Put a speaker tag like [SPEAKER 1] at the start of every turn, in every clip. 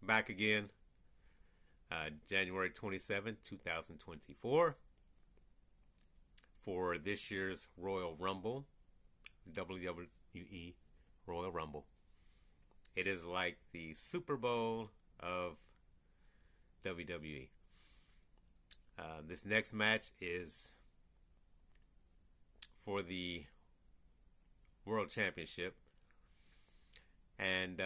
[SPEAKER 1] back again. January 27th, 2024, for this year's Royal Rumble, WWE Royal Rumble. It is like the Super Bowl of WWE. This next match is for the World Championship. And,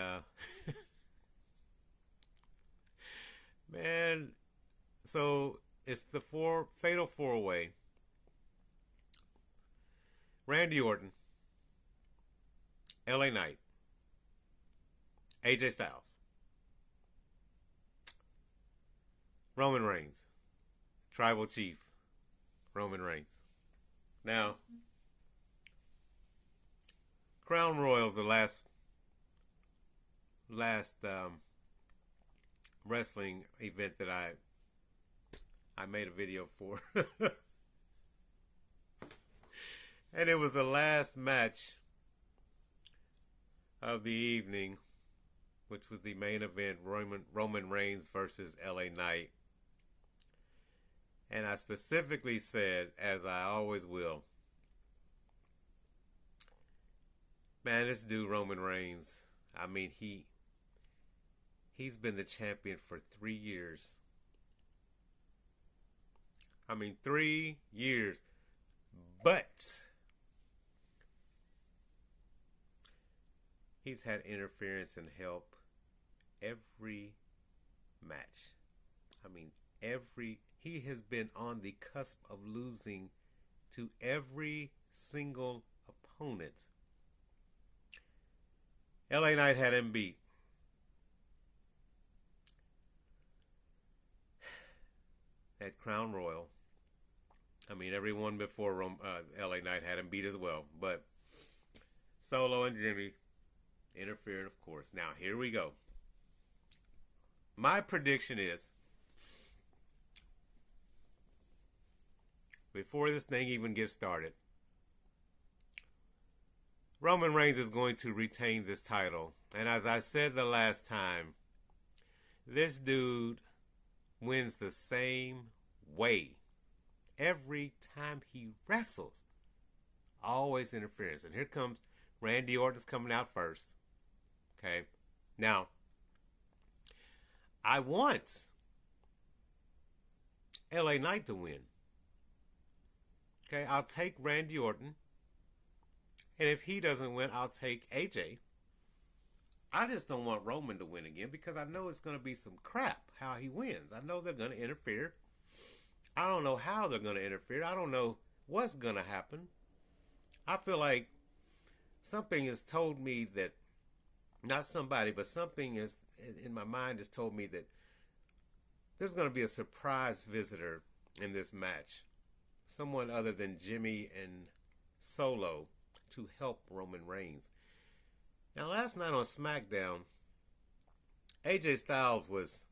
[SPEAKER 1] man, so it's the fatal four-way. Randy Orton, LA Knight, AJ Styles, Roman Reigns, Tribal Chief, Roman Reigns. Now, Crown Royal is the last wrestling event that I made a video for. And it was the last match of the evening, which was the main event, Roman Reigns versus LA Knight. And I specifically said, as I always will, man, this dude Roman Reigns, I mean, he's been the champion for 3 years. I mean, 3 years. But he's had interference and help every match. I mean, he has been on the cusp of losing to every single opponent. LA Knight had him beat. At Crown Royal. I mean, everyone before LA Knight had him beat as well. But Solo and Jimmy interfered, of course. Now, here we go. My prediction is, before this thing even gets started, Roman Reigns is going to retain this title. And as I said the last time, this dude wins the same way every time he wrestles. Always interference. And here comes Randy Orton's coming out first. Okay. Now, I want LA Knight to win. Okay, I'll take Randy Orton. And if he doesn't win, I'll take AJ. I just don't want Roman to win again because I know it's going to be some crap how he wins. I know they're going to interfere. I don't know how they're going to interfere. I don't know what's going to happen. I feel like something has told me that, not somebody, but something is in my mind has told me that there's going to be a surprise visitor in this match. Someone other than Jimmy and Solo to help Roman Reigns. Now, last night on SmackDown, AJ Styles was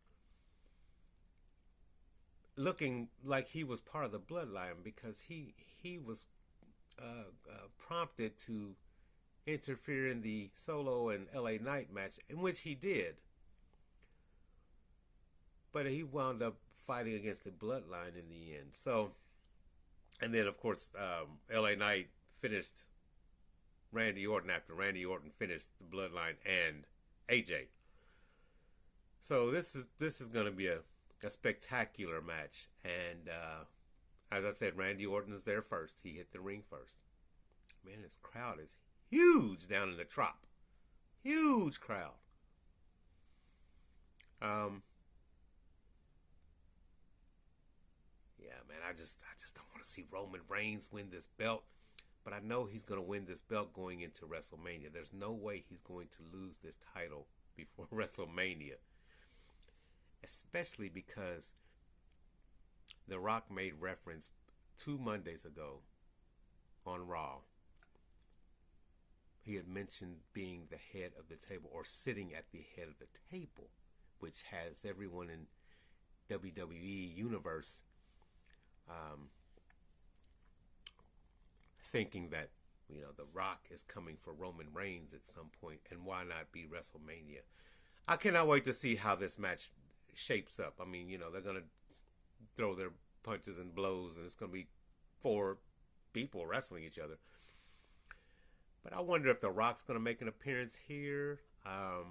[SPEAKER 1] looking like he was part of the bloodline because he was prompted to interfere in the Solo and LA Knight match, in which he did. But he wound up fighting against the bloodline in the end. So, and then, of course, LA Knight finished Randy Orton after Randy Orton finished the bloodline and AJ. So this is going to be a spectacular match. And as I said, Randy Orton is there first. He hit the ring first. Man, this crowd is huge down in the Trop. Huge crowd. Yeah, man, I just don't want to see Roman Reigns win this belt. But I know he's going to win this belt going into WrestleMania. There's no way he's going to lose this title before WrestleMania. Especially because The Rock made reference 2 Mondays ago on Raw. He had mentioned being the head of the table, or sitting at the head of the table, which has everyone in WWE Universe thinking that, The Rock is coming for Roman Reigns at some point, and why not be WrestleMania? I cannot wait to see how this match shapes up. I mean, they're gonna throw their punches and blows, and it's gonna be four people wrestling each other. But I wonder if The Rock's gonna make an appearance here. I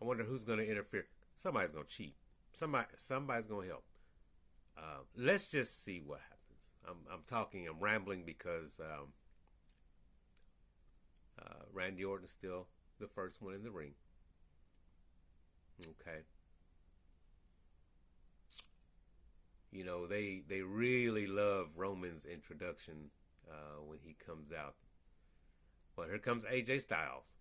[SPEAKER 1] wonder who's gonna interfere. Somebody's gonna cheat. Somebody's gonna help. Let's just see what happens. I'm rambling because Randy Orton's still the first one in the ring. Okay. They really love Roman's introduction when he comes out. Well, here comes AJ Styles.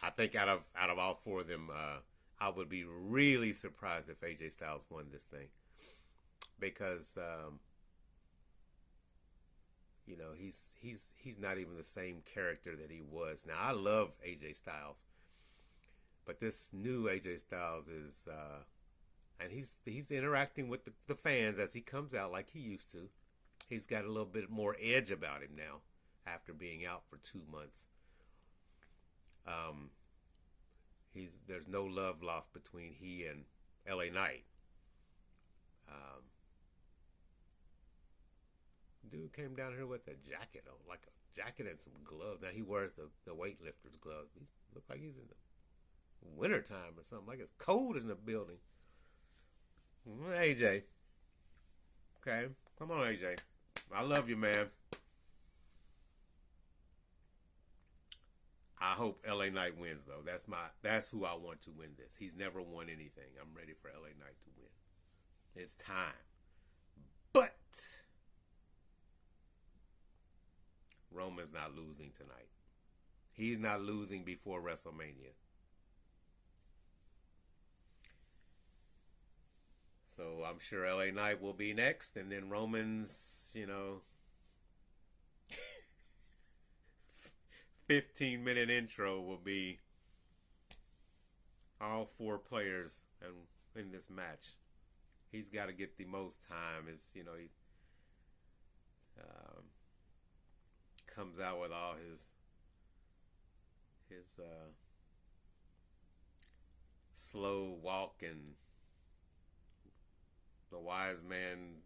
[SPEAKER 1] I think out of all four of them, I would be really surprised if AJ Styles won this thing, because he's not even the same character that he was. Now, I love AJ Styles, but this new AJ Styles is and he's interacting with the fans as he comes out like he used to. He's got a little bit more edge about him now after being out for 2 months. There's no love lost between he and LA Knight. Dude came down here with a jacket on, like a jacket and some gloves. Now he wears the weightlifter's gloves. He looks like he's in the wintertime or something, like it's cold in the building. AJ. Okay, come on, AJ. I love you, man. I hope LA Knight wins, though. That's who I want to win this. He's never won anything. I'm ready for LA Knight to win. It's time. But Roman's not losing tonight. He's not losing before WrestleMania. So I'm sure LA Knight will be next, and then Roman's, 15-minute intro will be all four players in this match. He's got to get the most time. He comes out with all his slow walk, and the wise man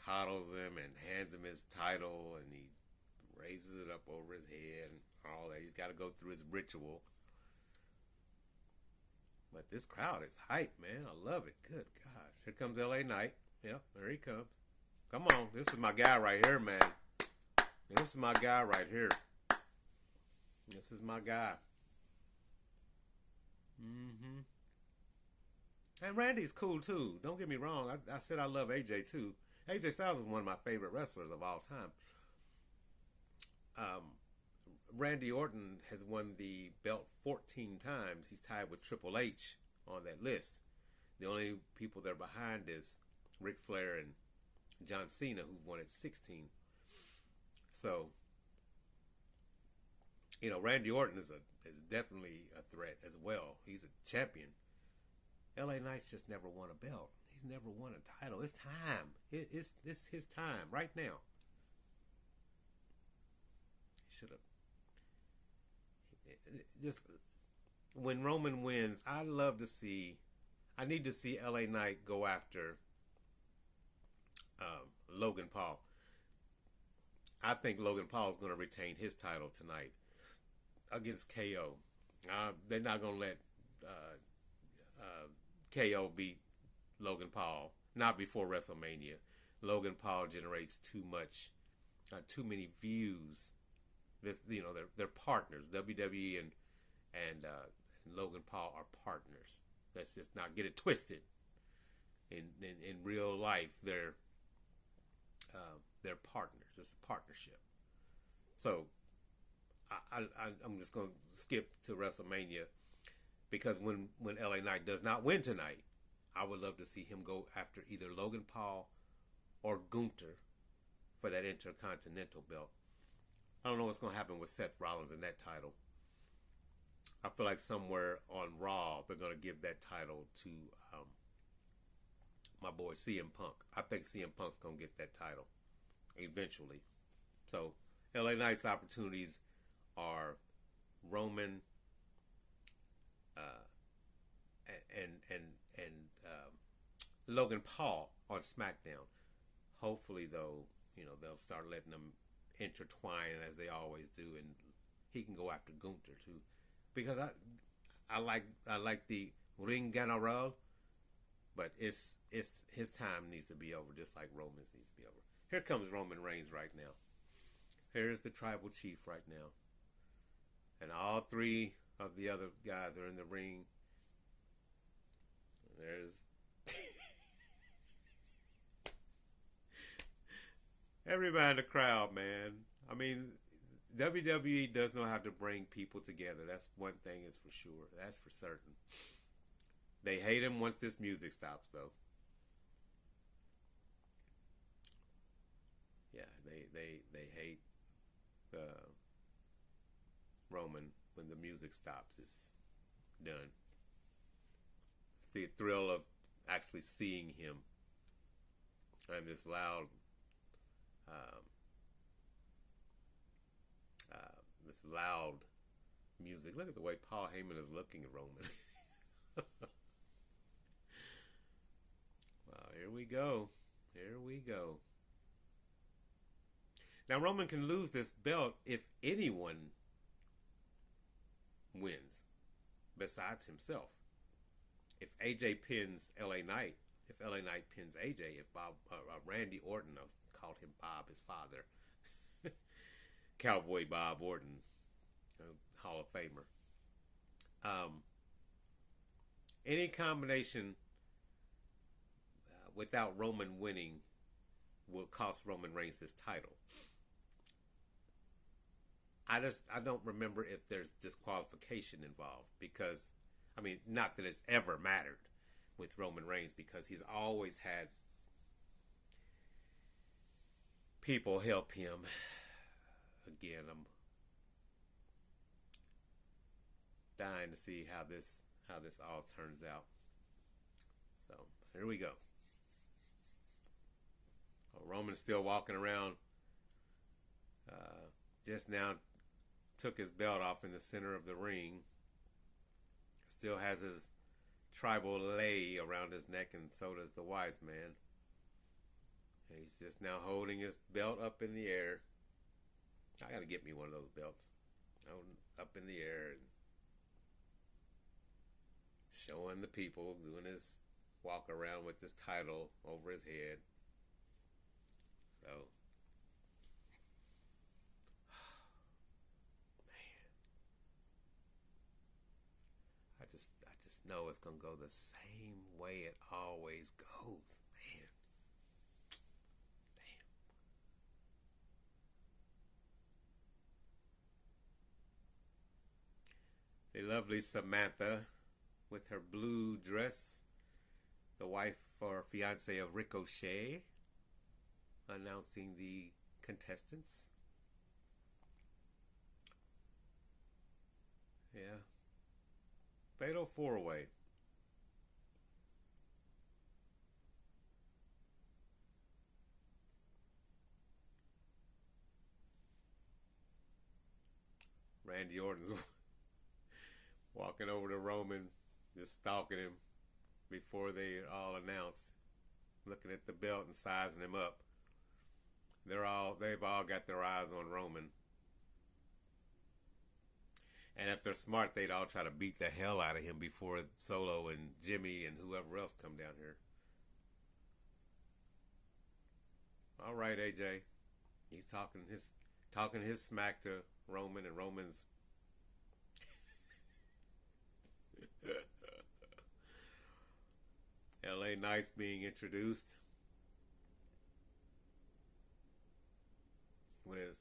[SPEAKER 1] coddles him and hands him his title, and he raises it up over his head and all that. He's got to go through his ritual. But this crowd is hype, man. I love it. Good gosh. Here comes LA Knight. Yep, there he comes. Come on. This is my guy right here, man. This is my guy right here. This is my guy. And Randy's cool, too. Don't get me wrong. I said I love AJ, too. AJ Styles is one of my favorite wrestlers of all time. Randy Orton has won the belt 14 times. He's tied with Triple H on that list. The only people that are behind is Ric Flair and John Cena, who won it 16. So, Randy Orton is definitely a threat as well. He's a champion. LA Knight's just never won a belt. He's never won a title. It's time. It's his time right now. He should have. Just when Roman wins, I need to see LA Knight go after Logan Paul. I think Logan Paul is going to retain his title tonight against KO. They're not going to let KO beat Logan Paul. Not before WrestleMania. Logan Paul generates too many views. They're partners. WWE and Logan Paul are partners. Let's just not get it twisted. In real life, they're partners. It's a partnership. So I'm just going to skip to WrestleMania, because when LA Knight does not win tonight, I would love to see him go after either Logan Paul or Gunther for that Intercontinental belt. I don't know what's going to happen with Seth Rollins in that title. I feel like somewhere on Raw, they're going to give that title to my boy CM Punk. I think CM Punk's going to get that title eventually. So LA Knight's opportunities are Roman uh, and Logan Paul on SmackDown. Hopefully, though, they'll start letting them intertwine as they always do, and he can go after Gunther too, because I like the Ring General, but it's his time needs to be over, just like Roman's needs to be over. Here comes Roman Reigns right now. Here's the tribal chief right now, and all three of the other guys are in the ring. There's everybody in the crowd, man. I mean, WWE does know how to bring people together. That's one thing is for sure. That's for certain. They hate him once this music stops, though. Yeah, they hate Roman when the music stops. It's done. It's the thrill of actually seeing him. And this loud, um, this loud music. Look at the way Paul Heyman is looking at Roman. Well, here we go. Here we go. Now, Roman can lose this belt if anyone wins besides himself. If AJ pins LA Knight, if LA Knight pins AJ, if Randy Orton, I called him Bob, his father, Cowboy Bob Orton, Hall of Famer. Any combination without Roman winning will cost Roman Reigns his title. I don't remember if there's disqualification involved, because I mean, not that it's ever mattered with Roman Reigns, because he's always had people help him. Again, I'm dying to see how this all turns out. So here we go. Roman's still walking around. Just now took his belt off in the center of the ring. Still has his tribal lei around his neck, and so does the wise man. And he's just now holding his belt up in the air. I gotta get me one of those belts. Up in the air and showing the people, doing his walk around with this title over his head. So, man, I just know it's gonna go the same way it always goes, man. Damn. The lovely Samantha with her blue dress, the wife or fiance of Ricochet, announcing the contestants. Yeah. Fatal 4-way. Randy Orton's walking over to Roman, just stalking him before they all announced, looking at the belt and sizing him up. They've all got their eyes on Roman. And if they're smart, they'd all try to beat the hell out of him before Solo and Jimmy and whoever else come down here. All right, AJ. He's talking his smack to Roman, and Roman's LA Knight's being introduced with,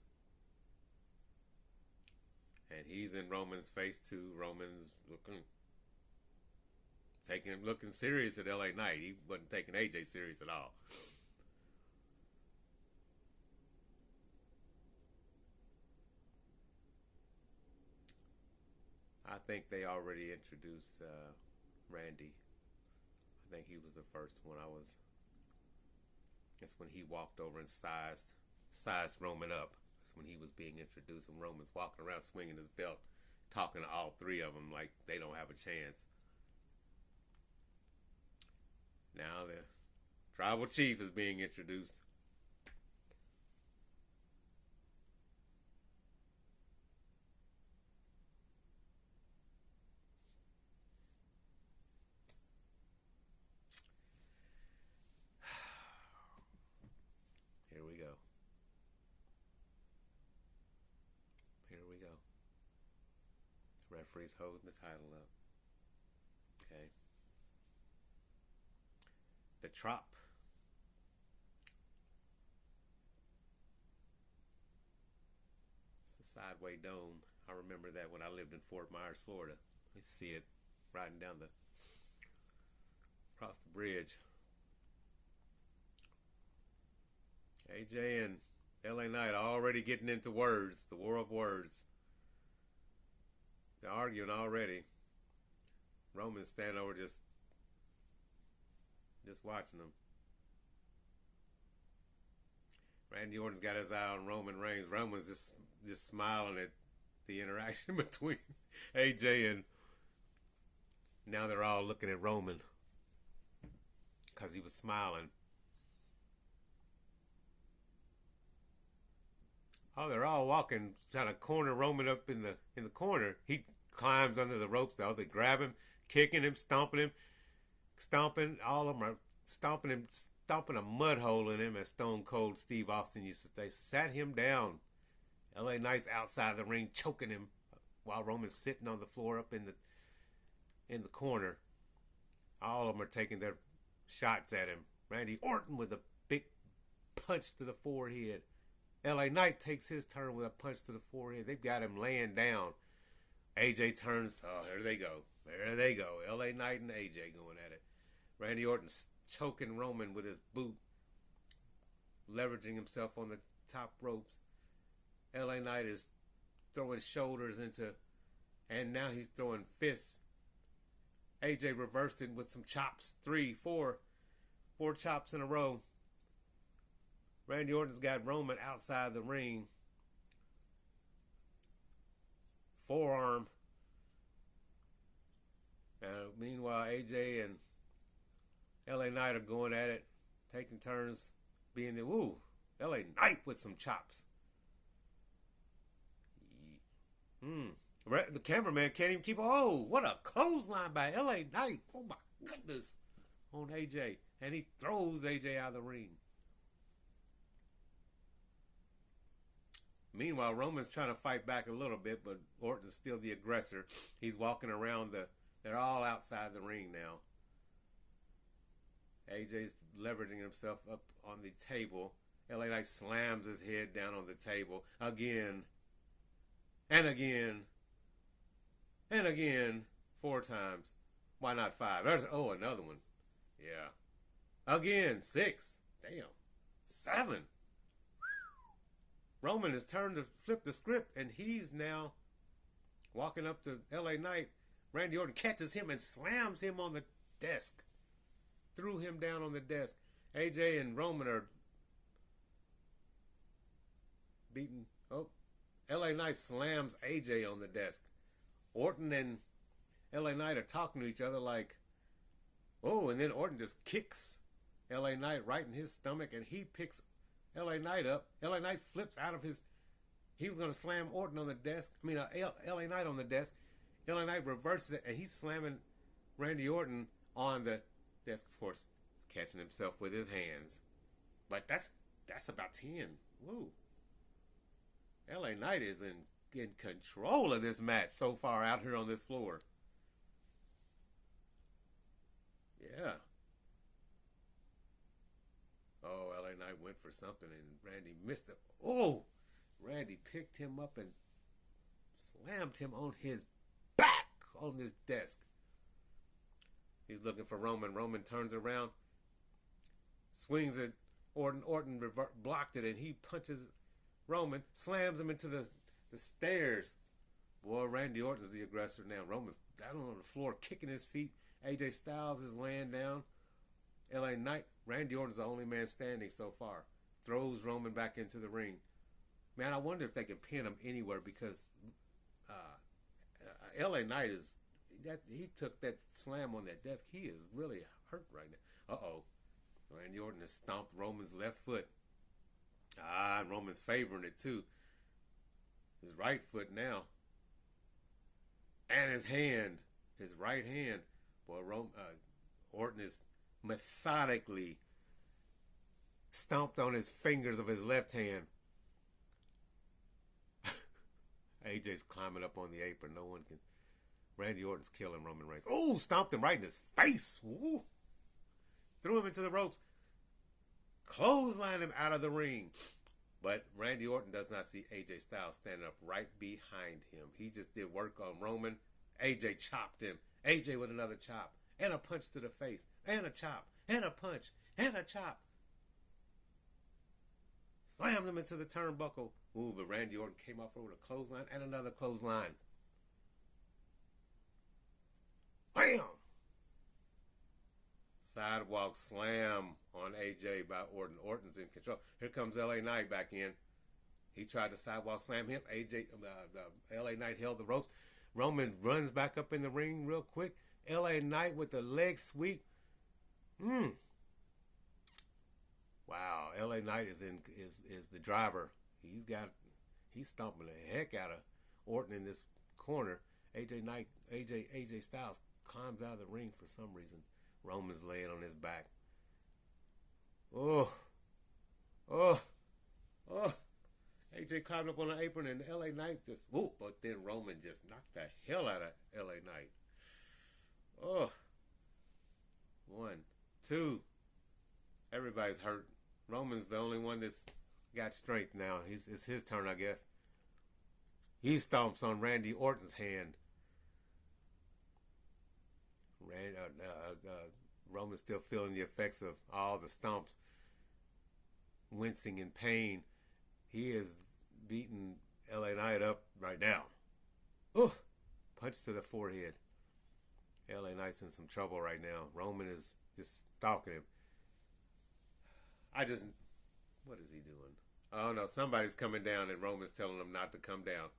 [SPEAKER 1] and he's in Roman's face too. Roman's looking serious at LA Knight. He wasn't taking AJ serious at all. I think they already introduced Randy. I think he was the first one. That's when he walked over and sized Roman up. That's when he was being introduced, and Roman's walking around swinging his belt, talking to all three of them like they don't have a chance. Now the tribal chief is being introduced. Here we go. Here we go. Referee's holding the title up. Okay. The Trop. It's a sideway dome. I remember that when I lived in Fort Myers, Florida. You see it riding down across the bridge. AJ and LA Knight already getting into words, the war of words. They're arguing already. Roman's standing over just watching them. Randy Orton's got his eye on Roman Reigns. Roman's just smiling at the interaction between AJ and now they're all looking at Roman because he was smiling. Oh, they're all walking, trying to corner Roman up in the corner. He climbs under the ropes. Though they grab him, kicking him, stomping, all of them are stomping a mud hole in him, as Stone Cold Steve Austin used to say. Sat him down. LA Knight's outside the ring, choking him, while Roman's sitting on the floor up in the corner. All of them are taking their shots at him. Randy Orton with a big punch to the forehead. LA Knight takes his turn with a punch to the forehead. They've got him laying down. AJ turns. Oh, there they go. There they go. LA Knight and AJ going at it. Randy Orton's choking Roman with his boot, leveraging himself on the top ropes. LA Knight is throwing shoulders into, and now he's throwing fists. AJ reversed it with some chops. 4 chops in a row. Randy Orton's got Roman outside the ring. Forearm. Meanwhile, AJ and LA Knight are going at it, taking turns being the LA Knight with some chops. The cameraman can't even keep. Oh, what a clothesline by LA Knight. Oh my goodness. On AJ. And he throws AJ out of the ring. Meanwhile, Roman's trying to fight back a little bit, but Orton's still the aggressor. He's walking around they're all outside the ring now. AJ's leveraging himself up on the table. LA Knight slams his head down on the table again. And again. And again. 4 times. Why not 5? There's another one. Yeah. Again. 6. Damn. 7. Roman has turned to flip the script, and he's now walking up to LA Knight. Randy Orton catches him and slams him on the desk. Threw him down on the desk. AJ and Roman are beaten. Oh, LA Knight slams AJ on the desk. Orton and LA Knight are talking to each other like, and then Orton just kicks LA Knight right in his stomach, and he picks LA Knight up. LA Knight flips out of his. He was going to slam Orton on the desk. LA Knight on the desk. LA Knight reverses it, and he's slamming Randy Orton on the desk. Of course, catching himself with his hands. But that's about 10. Woo. LA Knight is in control of this match so far out here on this floor. Yeah. Oh, LA Knight went for something and Randy missed it. Oh, Randy picked him up and slammed him on his back on this desk. He's looking for Roman. Roman turns around, swings at Orton. Orton blocked it, and he punches Roman, slams him into the stairs. Boy, Randy Orton's the aggressor now. Roman's got him on the floor, kicking his feet. AJ Styles is laying down. LA Knight, Randy Orton's the only man standing so far. Throws Roman back into the ring. Man, I wonder if they can pin him anywhere because LA Knight is that he took that slam on that desk. He is really hurt right now. Uh-oh. Randy Orton has stomped Roman's left foot. Ah, Roman's favoring it too. His right foot now. And his hand. His right hand. Boy, Orton is methodically stomped on his fingers of his left hand. AJ's climbing up on the apron. No one can. Randy Orton's killing Roman Reigns. Oh, stomped him right in his face. Ooh. Threw him into the ropes. Clotheslined him out of the ring. But Randy Orton does not see AJ Styles standing up right behind him. He just did work on Roman. AJ chopped him. AJ with another chop. And a punch to the face. And a chop. And a punch. And a chop. Slammed him into the turnbuckle. Ooh, but Randy Orton came up over a clothesline and another clothesline. Bam! Sidewalk slam on AJ by Orton. Orton's in control. Here comes LA Knight back in. He tried to sidewalk slam him. LA Knight held the ropes. Roman runs back up in the ring real quick. LA Knight with the leg sweep. Wow, LA Knight is the driver. He's stomping the heck out of Orton in this corner. AJ Styles climbs out of the ring for some reason. Roman's laying on his back. Oh. AJ climbed up on the apron and LA Knight just whoop, but then Roman just knocked the hell out of LA Knight. Oh. 1, 2. Everybody's hurt. Roman's the only one that's got strength now. It's his turn, I guess. He stomps on Randy Orton's hand. Roman's still feeling the effects of all the stomps, wincing in pain. He is beating LA Knight up right now. Punch to the forehead. LA Knight's in some trouble right now. Roman is just stalking him. What is he doing? Oh no, somebody's coming down and Roman's telling him not to come down.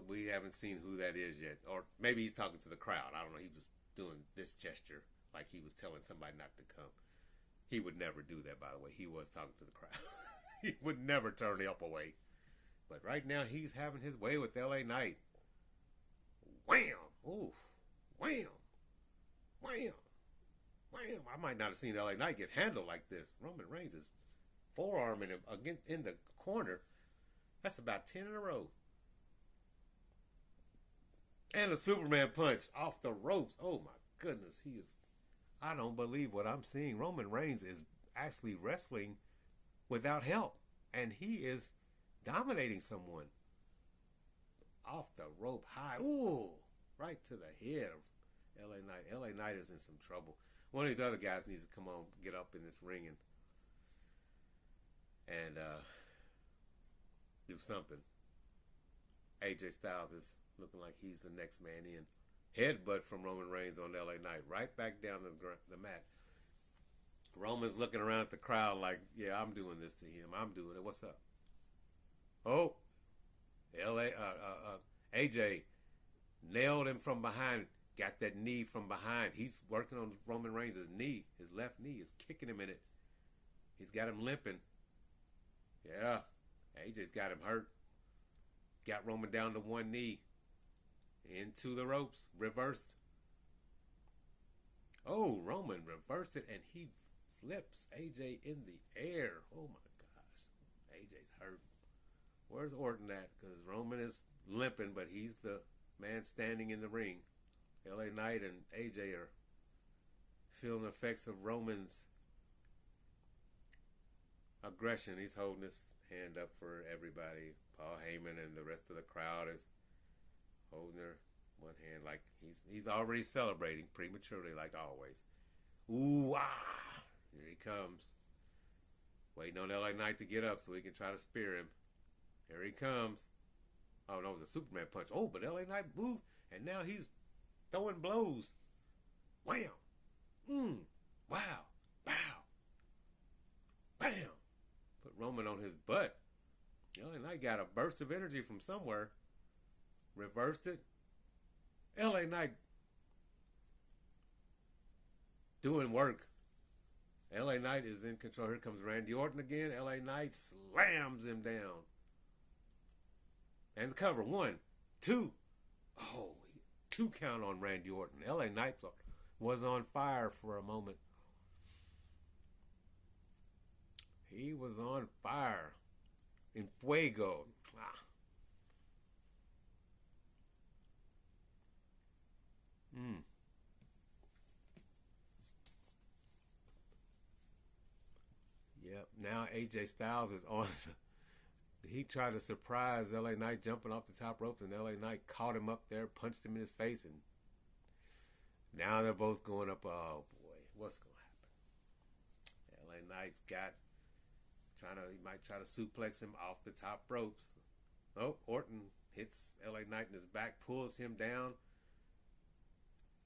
[SPEAKER 1] We haven't seen who that is yet. Or maybe he's talking to the crowd. I don't know. He was doing this gesture like he was telling somebody not to come. He would never do that, by the way. He was talking to the crowd. He would never turn the up away. But right now, he's having his way with LA Knight. Wham! Oof. Wham! Wham! Wham! I might not have seen LA Knight get handled like this. Roman Reigns is forearming him against in the corner. That's about 10 in a row. And a Superman punch off the ropes. Oh my goodness. I don't believe what I'm seeing. Roman Reigns is actually wrestling without help. And he is dominating someone. Off the rope high. Ooh. Right to the head of LA Knight. LA Knight is in some trouble. One of these other guys needs to come on, get up in this ring and do something. AJ Styles is looking like he's the next man in. Headbutt from Roman Reigns on LA Knight. Right back down the mat. Roman's looking around at the crowd like, yeah, I'm doing this to him. I'm doing it. What's up? Oh. AJ nailed him from behind. Got that knee from behind. He's working on Roman Reigns' knee. His left knee is kicking him in it. He's got him limping. Yeah. AJ's got him hurt. Got Roman down to one knee. Into the ropes. Reversed. Oh, Roman reversed it and he flips AJ in the air. Oh my gosh. AJ's hurt. Where's Orton at? Because Roman is limping, but he's the man standing in the ring. LA Knight and AJ are feeling the effects of Roman's aggression. He's holding his hand up for everybody. Paul Heyman and the rest of the crowd is holding their one hand like he's already celebrating prematurely like always. Ooh, ah! Here he comes. Waiting on LA Knight to get up so he can try to spear him. Here he comes. Oh, no, it was a Superman punch. Oh, but LA Knight moved, and now he's throwing blows. Wham! Wow! Bow! Bam! Put Roman on his butt. LA Knight got a burst of energy from somewhere. Reversed it. LA Knight doing work. LA Knight is in control. Here comes Randy Orton again. LA Knight slams him down. And the cover. 1, 2. Oh, 2 count on Randy Orton. LA Knight was on fire for a moment. He was on fire. In fuego. Yep. Now AJ Styles is on. He tried to surprise LA Knight jumping off the top ropes, and LA Knight caught him up there, punched him in his face, and now they're both going up. Oh boy, what's going to happen? LA Knight's got he might try to suplex him off the top ropes. Oh, Orton hits LA Knight in his back, pulls him down.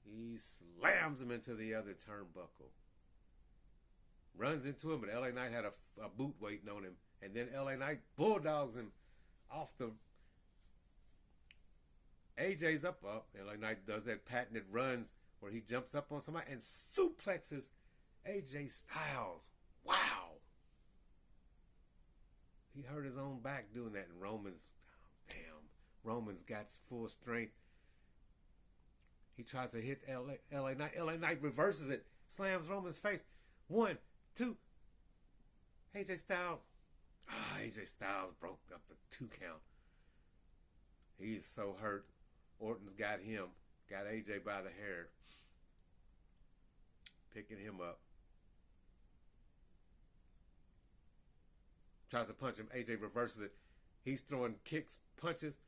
[SPEAKER 1] He slams him into the other turnbuckle. Runs into him, but LA Knight had a boot waiting on him. And then LA Knight bulldogs him off the... AJ's up. LA Knight does that patented runs where he jumps up on somebody and suplexes AJ Styles. Wow. He hurt his own back doing that. And Roman's got full strength. He tries to hit LA Knight. LA Knight reverses it. Slams Roman's face. 1, 2. AJ Styles. AJ Styles broke up the 2 count. He's so hurt. Orton's got him. Got AJ by the hair. Picking him up. Tries to punch him. AJ reverses it. He's throwing kicks, punches.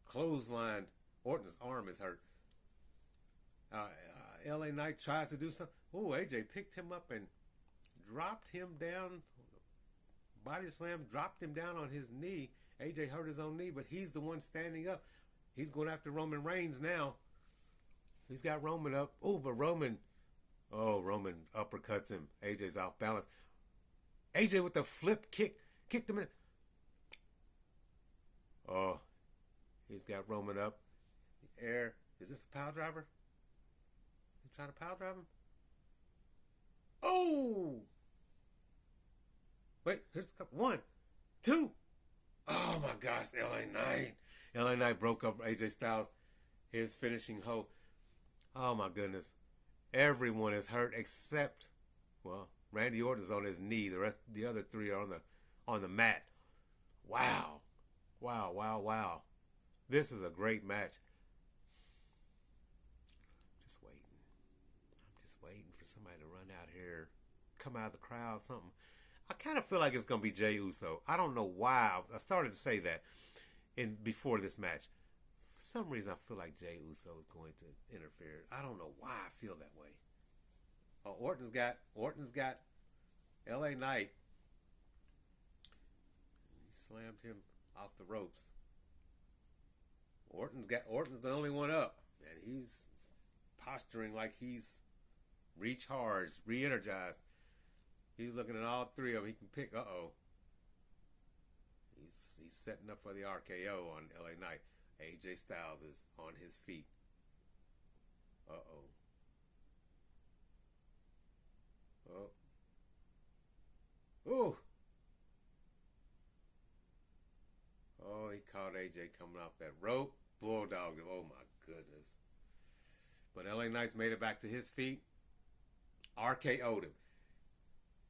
[SPEAKER 1] Clothesline. Orton's arm is hurt. LA Knight tries to do something. Oh, AJ picked him up and dropped him down. Body slam, dropped him down on his knee. AJ hurt his own knee, but he's the one standing up. He's going after Roman Reigns now. He's got Roman up. Oh, but Roman uppercuts him. AJ's off balance. AJ with the flip kick. Kicked him in. Oh, he's got Roman up. The air. Is this a pile driver? He trying to pile drive him? Oh! Wait, here's a couple. 1, 2. Oh my gosh, LA Knight. LA Knight broke up AJ Styles. His finishing hoe. Oh my goodness. Everyone is hurt except, well, Randy Orton's on his knee. The other 3 are on the mat. Wow. Wow. This is a great match. I'm just waiting for somebody to run out here, come out of the crowd, something. I kind of feel like it's going to be Jey Uso. I don't know why. I started to say that before this match. For some reason, I feel like Jey Uso is going to interfere. I don't know why I feel that way. Oh, Orton's got LA Knight. He slammed him off the ropes. Orton's the only one up, and he's posturing like he's recharged, re-energized. He's looking at all 3 of them. He can pick. He's setting up for the RKO on LA Knight. AJ Styles is on his feet. Oh. Ooh. Oh, he caught AJ coming off that rope. Bulldogged him. Oh my goodness. But LA Knight's made it back to his feet. RKO'd him.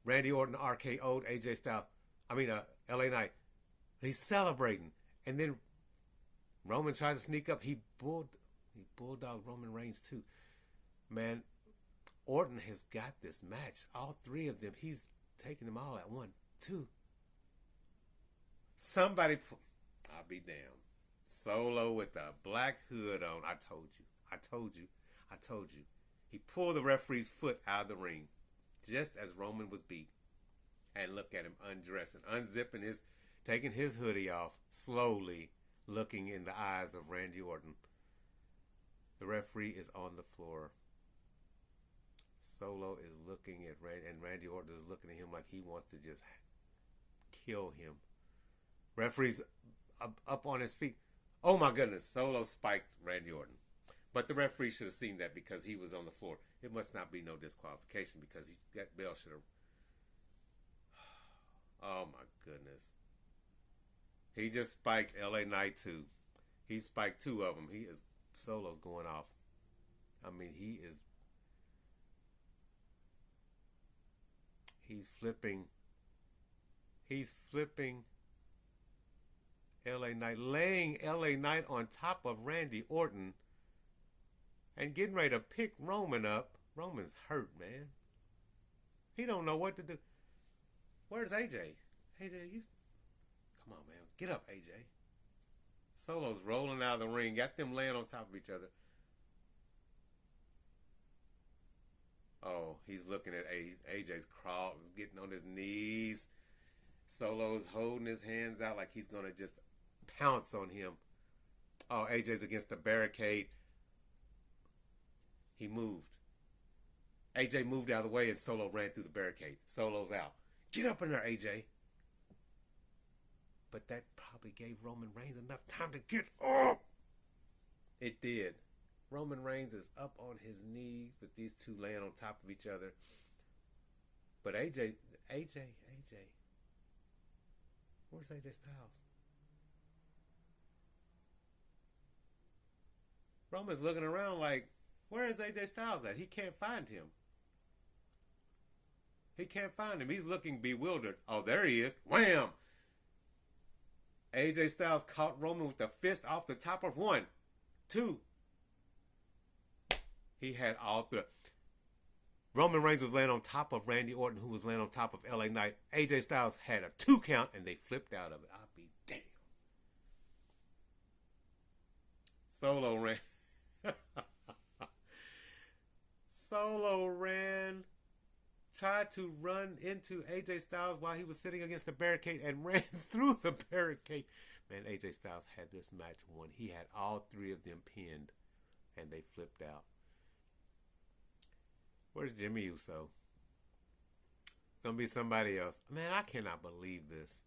[SPEAKER 1] Randy Orton RKO'd AJ Styles. LA Knight. He's celebrating. And then Roman tries to sneak up. He bulldogged Roman Reigns too. Man, Orton has got this match. All 3 of them. He's taking them all at 1, 2. Somebody, I'll be damned. Solo with the black hood on. I told you. He pulled the referee's foot out of the ring just as Roman was beat. And look at him undressing, unzipping taking his hoodie off, slowly looking in the eyes of Randy Orton. The referee is on the floor. Solo is looking at Randy, and Randy Orton is looking at him like he wants to just kill him. Referee's up on his feet. Oh my goodness, Solo spiked Randy Orton. But the referee should have seen that because he was on the floor. It must not be no disqualification because that bell should have. Oh my goodness. He just spiked LA Knight too. He spiked two of them. Solo's going off. I mean, he's flipping. He's flipping LA Knight, laying LA Knight on top of Randy Orton and getting ready to pick Roman up. Roman's hurt, man. He don't know what to do. Where's AJ? AJ, you come on, man. Get up, AJ. Solo's rolling out of the ring. Got them laying on top of each other. Oh, he's looking at AJ's crawling, getting on his knees. Solo's holding his hands out like he's going to just pounce on him. Oh, AJ's against the barricade. He moved. AJ moved out of the way and Solo ran through the barricade. Solo's out. Get up in there, AJ. But that probably gave Roman Reigns enough time to get up. It did. Roman Reigns is up on his knees with these two laying on top of each other. But AJ. Where's AJ Styles? Roman's looking around like, where is AJ Styles at? He can't find him. He's looking bewildered. Oh, there he is. Wham! AJ Styles caught Roman with the fist off the top of 1, 2. He had all three. Roman Reigns was laying on top of Randy Orton, who was laying on top of LA Knight. AJ Styles had a 2 count, and they flipped out of it. I'll be damned. Solo ran, tried to run into AJ Styles while he was sitting against the barricade and ran through the barricade. Man, AJ Styles had this match won. He had all 3 of them pinned, and they flipped out. Where's Jimmy Uso? Gonna be somebody else. Man, I cannot believe this.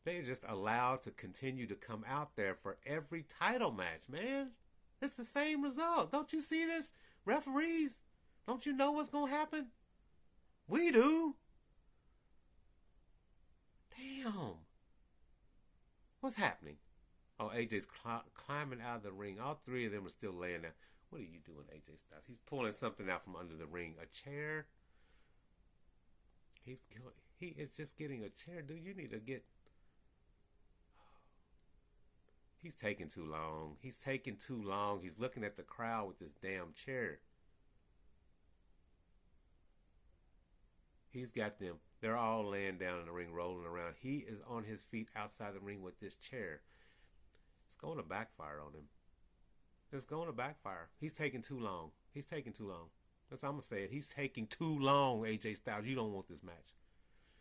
[SPEAKER 1] They're just allowed to continue to come out there for every title match, man. It's the same result. Don't you see this? Referees, don't you know what's gonna happen? We do. Damn. What's happening? Oh, AJ's climbing out of the ring. All 3 of them are still laying there. What are you doing, AJ Styles? He's pulling something out from under the ring. A chair? He is just getting a chair. Dude, you need to get... He's taking too long. He's looking at the crowd with this damn chair. He's got them. They're all laying down in the ring, rolling around. He is on his feet outside the ring with this chair. It's going to backfire on him. It's going to backfire. He's taking too long. That's how I'm going to say it. He's taking too long, AJ Styles. You don't want this match.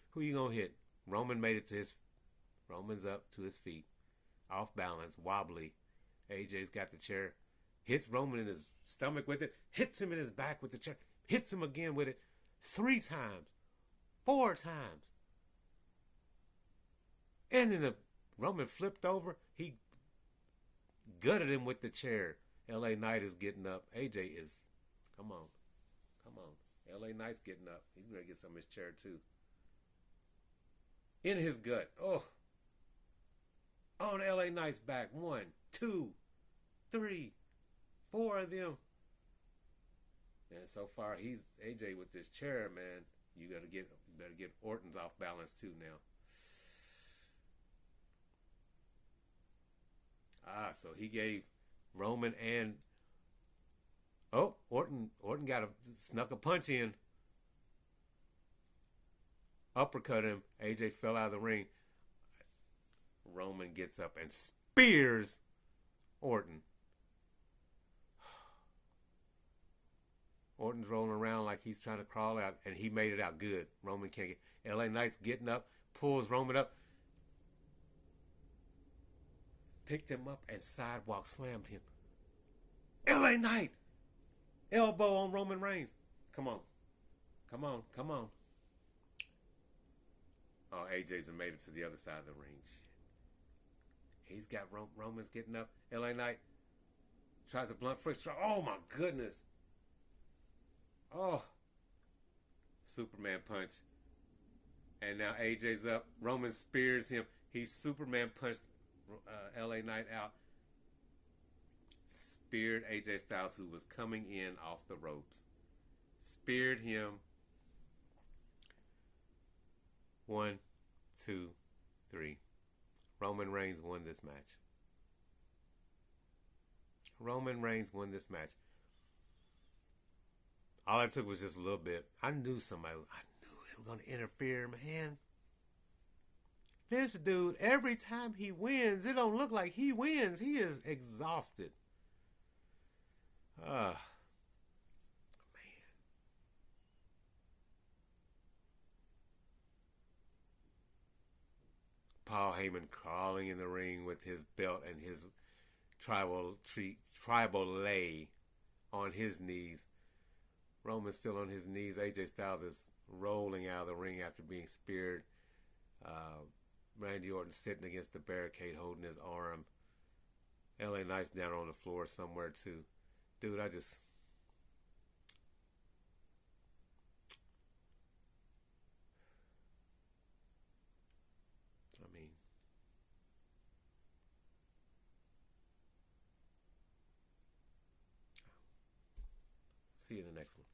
[SPEAKER 1] Who you going to hit? Roman's up to his feet. Off balance, wobbly. AJ's got the chair. Hits Roman in his stomach with it. Hits him in his back with the chair. Hits him again with it. 3 times. 4 times. And then the Roman flipped over. He gutted him with the chair. LA Knight is getting up. AJ is, come on. LA Knight's getting up. He's going to get some of his chair too. In his gut. Oh. On LA Knight's back. 1, 2, 3, 4 of them. And so far, he's AJ with this chair, man. You better get Orton's off balance too now. So he gave Roman and Orton snuck a punch in. Uppercut him. AJ fell out of the ring. Roman gets up and spears Orton. Orton's rolling around like he's trying to crawl out, and he made it out good. Roman can't get. LA Knight's getting up, pulls Roman up, picked him up, and sidewalk slammed him. LA Knight! Elbow on Roman Reigns. Come on. Oh, AJ's made it to the other side of the ring. He's got Roman's getting up. LA Knight tries a blunt force. Oh my goodness. Oh. Superman punch. And now AJ's up. Roman spears him. He Superman punched LA Knight out. Speared AJ Styles, who was coming in off the ropes. Speared him. 1, 2, 3. Roman Reigns won this match. Roman Reigns won this match. All it took was just a little bit. I knew they were going to interfere, man. This dude, every time he wins, it don't look like he wins. He is exhausted. Man. Paul Heyman crawling in the ring with his belt and his tribal lay on his knees. Roman's still on his knees. AJ Styles is rolling out of the ring after being speared. Randy Orton sitting against the barricade holding his arm. LA Knight's down on the floor somewhere too. Dude, I mean, see you in the next one.